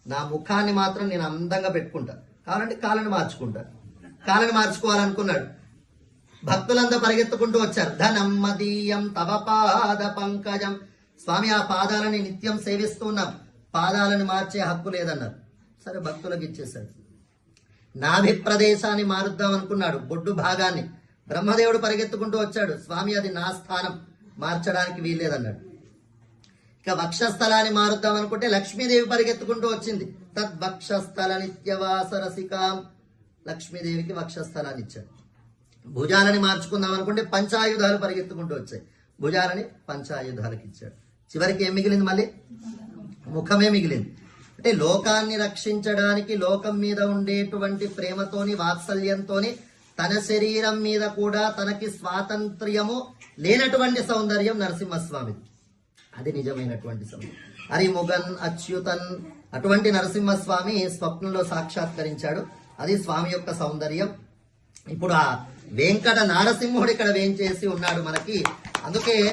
నా ముఖాన్ని మాత్రం నేను అందంగా పెట్టుకుంటా, కావాలంటే కాళ్ళని మార్చుకుంటా. కాళ్ళని మార్చుకోవాలనుకున్నాడు. భక్తులంతా పరిగెత్తుకుంటూ వచ్చారు. ధనం మదీయం తవ పాద పంకజం, స్వామి ఆ పాదాలని నిత్యం సేవిస్తున్నాం, పాదాలను మార్చే హక్కు లేదన్నారు. సరే భక్తులకు ఇచ్చేశాడు. నాభి ప్రదేశాన్ని మారుద్దాం అనుకున్నాడు, బొడ్డు భాగాన్ని. బ్రహ్మదేవుడు పరిగెత్తుకుంటూ వచ్చాడు. స్వామి అది నా స్థానం, మార్చడానికి వీల్లేదన్నాడు. ఇక వక్షస్థలాన్ని మారుద్దాం అనుకుంటే లక్ష్మీదేవి పరిగెత్తుకుంటూ వచ్చింది. తద్వక్షస్థల నిత్యవాస రసికాం, లక్ష్మీదేవికి వక్షస్థలాన్ని ఇచ్చాడు. భుజాలని మార్చుకుందాం అనుకుంటే పంచాయుధాలు పరిగెత్తుకుంటూ వచ్చాయి, భుజాలని పంచాయుధాలకు ఇచ్చాడు. చివరికి ఏం మిగిలింది? మళ్ళీ ముఖమే మిగిలింది. అంటే లోకాన్ని రక్షించడానికి లోకం మీద ఉండేటువంటి ప్రేమతోని వాత్సల్యంతోని తన శరీరం మీద కూడా తనకి స్వాతంత్ర్యము లేనటువంటి సౌందర్యం నరసింహస్వామిది. అది నిజమైనటువంటి సౌందర్యం. హరిముగన్ అచ్యుతన్ అటువంటి నరసింహస్వామి స్వప్నంలో సాక్షాత్కరించాడు. అది స్వామి యొక్క సౌందర్యం. ఇప్పుడు ఆ వెంకట నారసింహుడు ఇక్కడ వేంచేసి ఉన్నాడు మనకి. అందుకే